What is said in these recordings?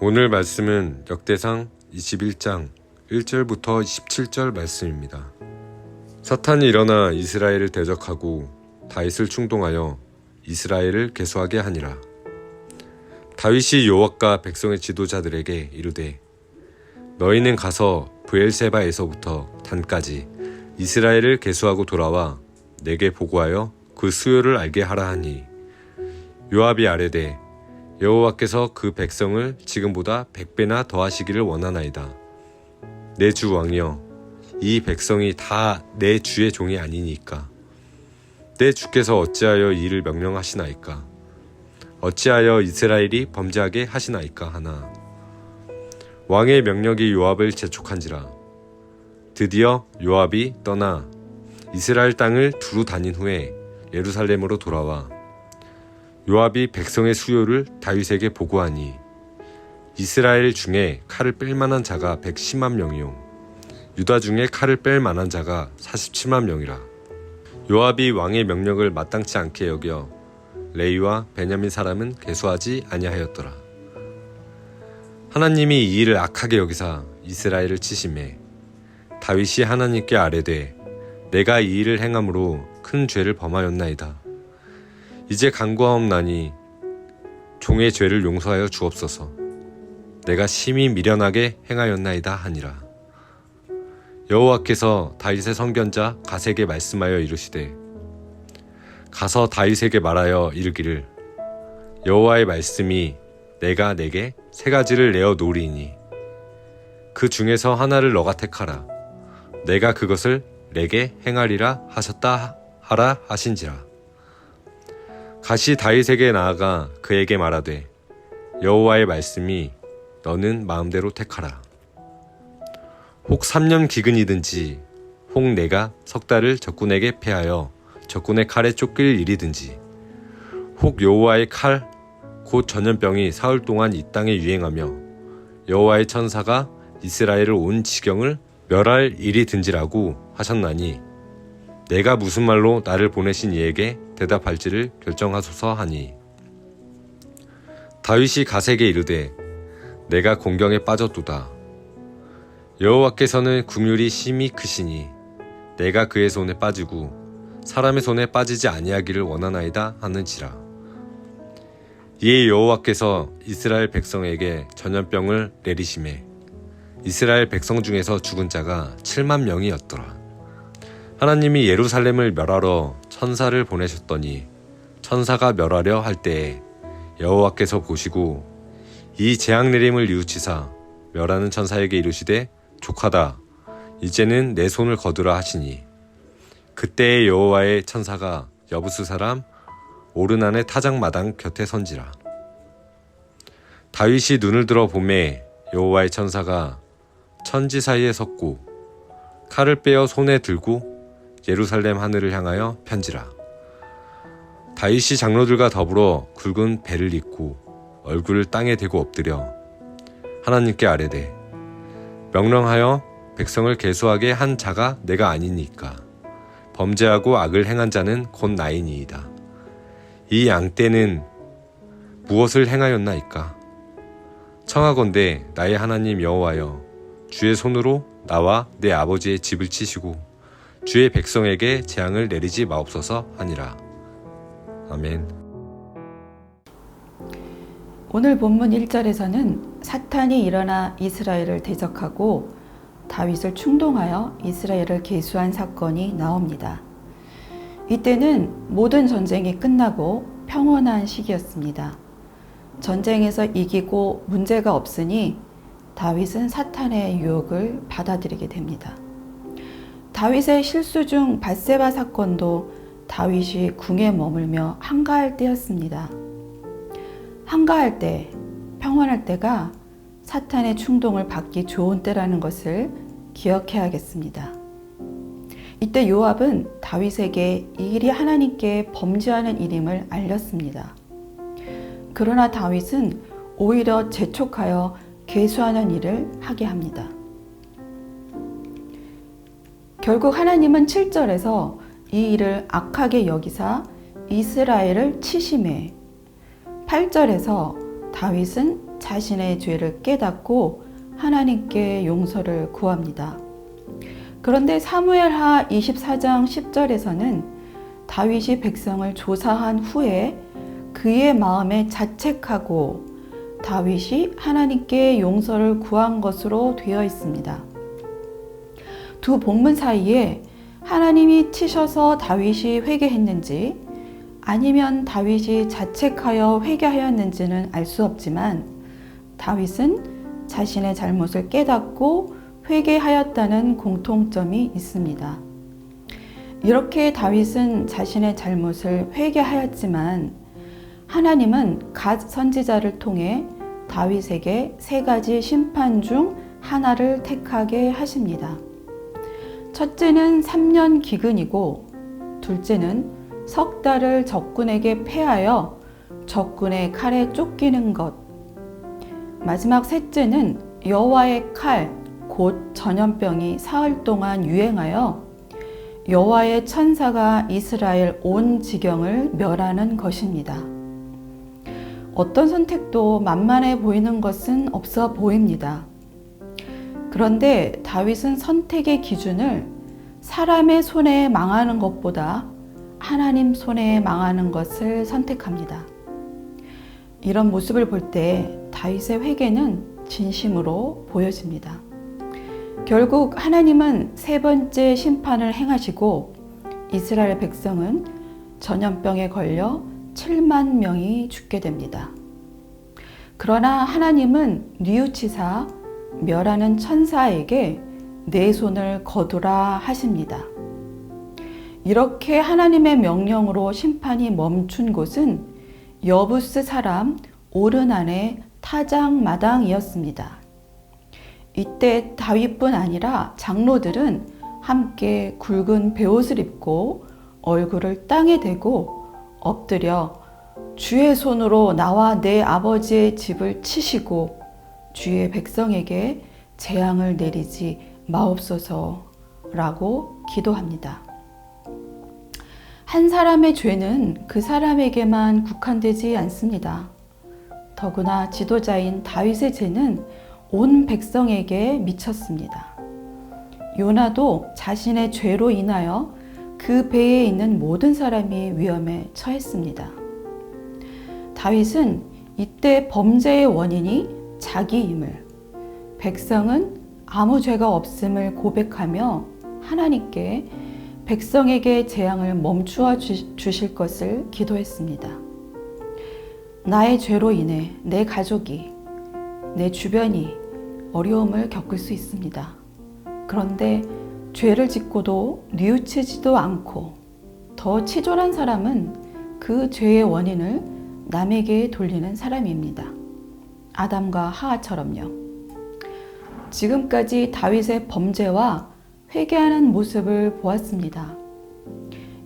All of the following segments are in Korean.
오늘 말씀은 역대상 21장 1절부터 17절 말씀입니다. 사탄이 일어나 이스라엘을 대적하고 다윗을 충동하여 이스라엘을 계수하게 하니라. 다윗이 요압과 백성의 지도자들에게 이르되 너희는 가서 브엘세바에서부터 단까지 이스라엘을 계수하고 돌아와 내게 보고하여 그 수요를 알게 하라 하니 요압이 아뢰되 여호와께서 그 백성을 지금보다 100배나 더하시기를 원하나이다. 내 주 왕이여, 이 백성이 다 내 주의 종이 아니니까 내 주께서 어찌하여 이를 명령하시나이까? 어찌하여 이스라엘이 범죄하게 하시나이까 하나. 왕의 명령이 요압을 재촉한지라. 드디어 요압이 떠나 이스라엘 땅을 두루 다닌 후에 예루살렘으로 돌아와 요압이 백성의 수요를 다윗에게 보고하니 이스라엘 중에 칼을 뺄 만한 자가 110만 명이요 유다 중에 칼을 뺄 만한 자가 47만 명이라. 요압이 왕의 명령을 마땅치 않게 여겨 레위와 베냐민 사람은 계수하지 아니하였더라. 하나님이 이 일을 악하게 여기사 이스라엘을 치심해 다윗이 하나님께 아뢰되 내가 이 일을 행함으로 큰 죄를 범하였나이다. 이제 간구하옵나니 종의 죄를 용서하여 주옵소서. 내가 심히 미련하게 행하였나이다 하니라. 여호와께서 다윗의 선견자 갓에게 말씀하여 이르시되 가서 다윗에게 말하여 이르기를 여호와의 말씀이 내가 내게 세 가지를 내어 놓으리니 그 중에서 하나를 너가 택하라. 내가 그것을 내게 행하리라 하셨다 하라 하신지라. 갓이 다윗에게 나아가 그에게 말하되 여호와의 말씀이 너는 마음대로 택하라. 혹 3년 기근이든지 혹 내가 석 달을 적군에게 패하여 적군의 칼에 쫓길 일이든지 혹 여호와의 칼 곧 전염병이 사흘 동안 이 땅에 유행하며 여호와의 천사가 이스라엘을 온 지경을 멸할 일이든지라고 하셨나니 내가 무슨 말로 나를 보내신 이에게 대답할지를 결정하소서 하니 다윗이 갓에게 이르되 내가 공경에 빠졌도다. 여호와께서는 긍휼이 심히 크시니 내가 그의 손에 빠지고 사람의 손에 빠지지 아니하기를 원하나이다 하는지라. 이에 여호와께서 이스라엘 백성에게 전염병을 내리심에 이스라엘 백성 중에서 죽은 자가 7만 명이었더라. 하나님이 예루살렘을 멸하러 천사를 보내셨더니 천사가 멸하려 할 때에 여호와께서 보시고 이 재앙 내림을 뉘우치사 멸하는 천사에게 이르시되 족하다. 이제는 내 손을 거두라 하시니 그때에 여호와의 천사가 여부스 사람 오르난의 타작마당 곁에 선지라. 다윗이 눈을 들어 보매 여호와의 천사가 천지 사이에 섰고 칼을 빼어 손에 들고 예루살렘 하늘을 향하여 편지라. 다윗이 장로들과 더불어 굵은 배를 입고 얼굴을 땅에 대고 엎드려 하나님께 아뢰되 명령하여 백성을 계수하게 한 자가 내가 아니니까 범죄하고 악을 행한 자는 곧 나이니이다. 이 양떼는 무엇을 행하였나이까? 청하건대 나의 하나님 여호와여, 주의 손으로 나와 내 아버지의 집을 치시고 주의 백성에게 재앙을 내리지 마옵소서 하니라. 아멘. 오늘 본문 1절에서는 사탄이 일어나 이스라엘을 대적하고 다윗을 충동하여 이스라엘을 계수한 사건이 나옵니다. 이때는 모든 전쟁이 끝나고 평온한 시기였습니다. 전쟁에서 이기고 문제가 없으니 다윗은 사탄의 유혹을 받아들이게 됩니다. 다윗의 실수 중 밧세바 사건도 다윗이 궁에 머물며 한가할 때였습니다. 한가할 때, 평온할 때가 사탄의 충동을 받기 좋은 때라는 것을 기억해야겠습니다. 이때 요압은 다윗에게 이 일이 하나님께 범죄하는 일임을 알렸습니다. 그러나 다윗은 오히려 재촉하여 계수하는 일을 하게 합니다. 결국 하나님은 7절에서 이 일을 악하게 여기사 이스라엘을 치심해 8절에서 다윗은 자신의 죄를 깨닫고 하나님께 용서를 구합니다. 그런데 사무엘하 24장 10절에서는 다윗이 백성을 조사한 후에 그의 마음에 자책하고 다윗이 하나님께 용서를 구한 것으로 되어 있습니다. 두 본문 사이에 하나님이 치셔서 다윗이 회개했는지 아니면 다윗이 자책하여 회개하였는지는 알 수 없지만 다윗은 자신의 잘못을 깨닫고 회개하였다는 공통점이 있습니다. 이렇게 다윗은 자신의 잘못을 회개하였지만 하나님은 갓 선지자를 통해 다윗에게 세 가지 심판 중 하나를 택하게 하십니다. 첫째는 3년 기근이고 둘째는 석 달을 적군에게 패하여 적군의 칼에 쫓기는 것, 마지막 셋째는 여호와의 칼, 곧 전염병이 사흘 동안 유행하여 여호와의 천사가 이스라엘 온 지경을 멸하는 것입니다. 어떤 선택도 만만해 보이는 것은 없어 보입니다. 그런데 다윗은 선택의 기준을 사람의 손에 망하는 것보다 하나님 손에 망하는 것을 선택합니다. 이런 모습을 볼 때 다윗의 회개는 진심으로 보여집니다. 결국 하나님은 세 번째 심판을 행하시고 이스라엘 백성은 전염병에 걸려 7만 명이 죽게 됩니다. 그러나 하나님은 뉘우치사 멸하는 천사에게 내 손을 거두라 하십니다. 이렇게 하나님의 명령으로 심판이 멈춘 곳은 여부스 사람 오르난의 타작마당이었습니다. 이때 다윗뿐 아니라 장로들은 함께 굵은 베옷을 입고 얼굴을 땅에 대고 엎드려 주의 손으로 나와 내 아버지의 집을 치시고 주의 백성에게 재앙을 내리지 마옵소서라고 기도합니다. 한 사람의 죄는 그 사람에게만 국한되지 않습니다. 더구나 지도자인 다윗의 죄는 온 백성에게 미쳤습니다. 요나도 자신의 죄로 인하여 그 배에 있는 모든 사람이 위험에 처했습니다. 다윗은 이때 범죄의 원인이 자기임을, 백성은 아무 죄가 없음을 고백하며 하나님께 백성에게 재앙을 멈추어 주실 것을 기도했습니다. 나의 죄로 인해 내 가족이, 내 주변이 어려움을 겪을 수 있습니다. 그런데 죄를 짓고도 뉘우치지도 않고 더 치졸한 사람은 그 죄의 원인을 남에게 돌리는 사람입니다. 아담과 하하처럼요. 지금까지 다윗의 범죄와 회개하는 모습을 보았습니다.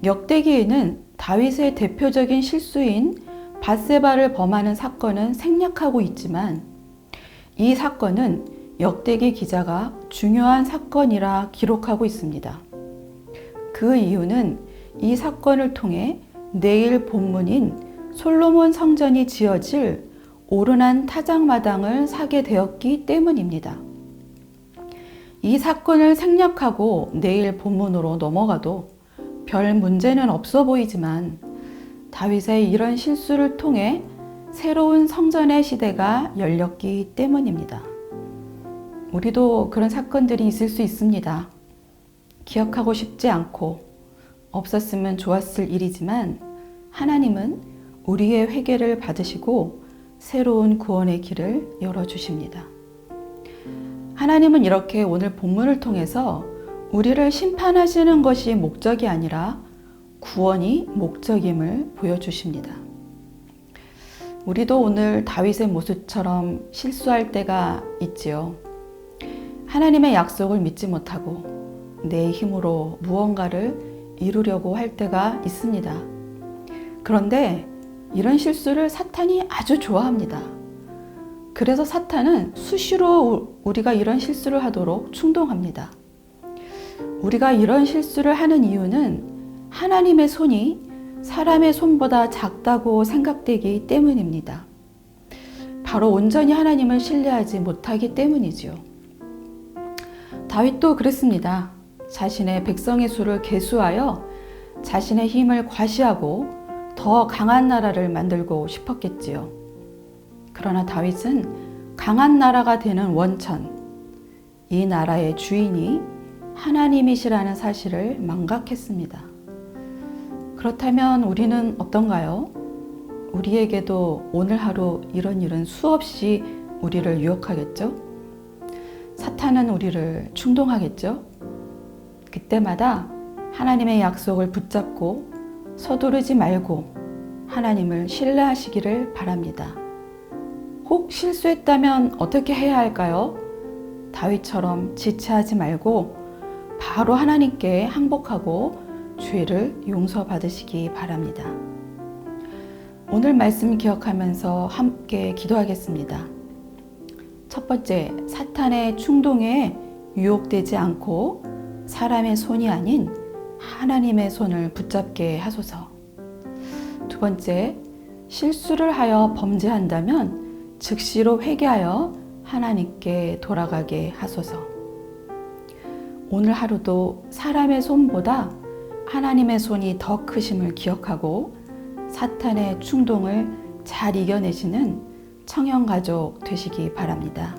역대기에는 다윗의 대표적인 실수인 밧세바를 범하는 사건은 생략하고 있지만 이 사건은 역대기 기자가 중요한 사건이라 기록하고 있습니다. 그 이유는 이 사건을 통해 내일 본문인 솔로몬 성전이 지어질 오르난 타작마당을 사게 되었기 때문입니다. 이 사건을 생략하고 내일 본문으로 넘어가도 별 문제는 없어 보이지만 다윗의 이런 실수를 통해 새로운 성전의 시대가 열렸기 때문입니다. 우리도 그런 사건들이 있을 수 있습니다. 기억하고 싶지 않고 없었으면 좋았을 일이지만 하나님은 우리의 회개를 받으시고 새로운 구원의 길을 열어주십니다. 하나님은 이렇게 오늘 본문을 통해서 우리를 심판하시는 것이 목적이 아니라 구원이 목적임을 보여주십니다. 우리도 오늘 다윗의 모습처럼 실수할 때가 있지요. 하나님의 약속을 믿지 못하고 내 힘으로 무언가를 이루려고 할 때가 있습니다. 그런데 이런 실수를 사탄이 아주 좋아합니다. 그래서 사탄은 수시로 우리가 이런 실수를 하도록 충동합니다. 우리가 이런 실수를 하는 이유는 하나님의 손이 사람의 손보다 작다고 생각되기 때문입니다. 바로 온전히 하나님을 신뢰하지 못하기 때문이지요. 다윗도 그랬습니다. 자신의 백성의 수를 계수하여 자신의 힘을 과시하고 더 강한 나라를 만들고 싶었겠지요. 그러나 다윗은 강한 나라가 되는 원천, 이 나라의 주인이 하나님이시라는 사실을 망각했습니다. 그렇다면 우리는 어떤가요? 우리에게도 오늘 하루 이런 일은 수없이 우리를 유혹하겠죠? 사탄은 우리를 충동하겠죠? 그때마다 하나님의 약속을 붙잡고 서두르지 말고 하나님을 신뢰하시기를 바랍니다. 혹 실수했다면 어떻게 해야 할까요? 다윗처럼 지체하지 말고 바로 하나님께 항복하고 죄를 용서받으시기 바랍니다. 오늘 말씀 기억하면서 함께 기도하겠습니다. 첫 번째, 사탄의 충동에 유혹되지 않고 사람의 손이 아닌 하나님의 손을 붙잡게 하소서. 두 번째, 실수를 하여 범죄한다면 즉시로 회개하여 하나님께 돌아가게 하소서. 오늘 하루도 사람의 손보다 하나님의 손이 더 크심을 기억하고 사탄의 충동을 잘 이겨내시는 청년가족 되시기 바랍니다.